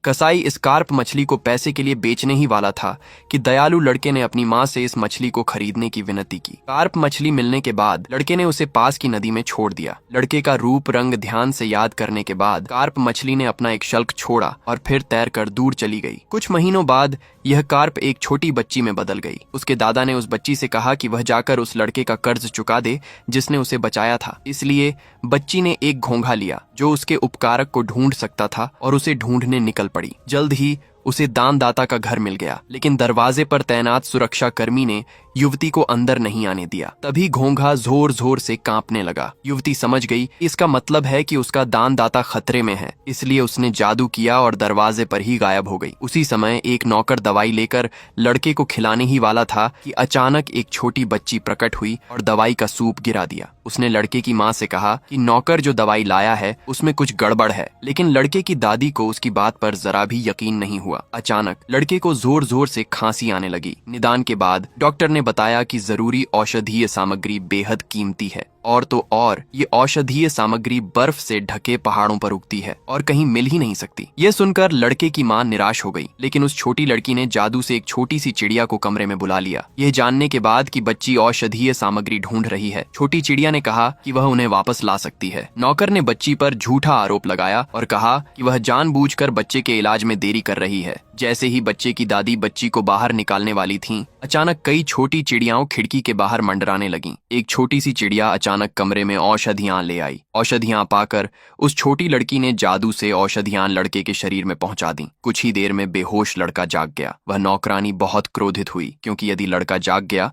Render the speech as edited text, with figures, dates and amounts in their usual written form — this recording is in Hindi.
कसाई इस कार्प मछली को पैसे के लिए बेचने ही वाला था कि दयालु लड़के ने अपनी माँ से इस मछली को खरीदने की विनती की। कार्प मछली मिलने के बाद लड़के ने उसे पास की नदी में छोड़ दिया। लड़के का रूप रंग ध्यान से याद करने के बाद कार्प मछली ने अपना एक शल्क छोड़ा और फिर तैरकर दूर चली गई। कुछ महीनों बाद यह कार्प एक छोटी बच्ची में बदल गई। उसके दादा ने उस बच्ची से कहा कि वह जाकर उस लड़के का कर्ज चुका दे जिसने उसे बचाया था। इसलिए बच्ची ने एक घोंघा लिया जो उसके उपकारक को ढूंढ सकता था और उसे ढूंढने निकल पड़ी। जल्द ही उसे दानदाता का घर मिल गया, लेकिन दरवाजे पर तैनात सुरक्षा कर्मी ने युवती को अंदर नहीं आने दिया। तभी घोंघा जोर जोर से कांपने लगा। युवती समझ गई इसका मतलब है कि उसका दानदाता खतरे में है, इसलिए उसने जादू किया और दरवाजे पर ही गायब हो गई। उसी समय एक नौकर दवाई लेकर लड़के को खिलाने ही वाला था कि अचानक एक छोटी बच्ची प्रकट हुई और दवाई का सूप गिरा दिया। उसने लड़के की माँ से कहा कि नौकर जो दवाई लाया है उसमें कुछ गड़बड़ है, लेकिन लड़के की दादी को उसकी बात पर जरा भी यकीन नहीं हुआ। अचानक लड़के को जोर जोर से खांसी आने लगी। निदान के बाद डॉक्टर ने बताया कि जरूरी औषधीय सामग्री बेहद कीमती है, और तो और ये औषधीय सामग्री बर्फ से ढके पहाड़ों पर उगती है और कहीं मिल ही नहीं सकती। यह सुनकर लड़के की मां निराश हो गई, लेकिन उस छोटी लड़की ने जादू से एक छोटी सी चिड़िया को कमरे में बुला लिया। यह जानने के बाद कि बच्ची औषधीय सामग्री ढूंढ रही है, छोटी चिड़िया ने कहा कि वह उन्हें वापस ला सकती है। नौकर ने बच्ची पर झूठा आरोप लगाया और कहा कि वह जानबूझकर बच्चे के इलाज में देरी कर रही है। जैसे ही बच्चे की दादी बच्ची को बाहर निकालने वाली थीं, अचानक कई छोटी चिड़ियाओं खिड़की के बाहर मंडराने लगीं। एक छोटी सी चिड़िया अचानक कमरे में औषधियां ले आई। औषधियां पाकर उस छोटी लड़की ने जादू से औषधियां लड़के के शरीर में पहुंचा दी। कुछ ही देर में बेहोश लड़का जाग गया। वह नौकरानी बहुत क्रोधित हुई, क्योंकि यदि लड़का जाग गया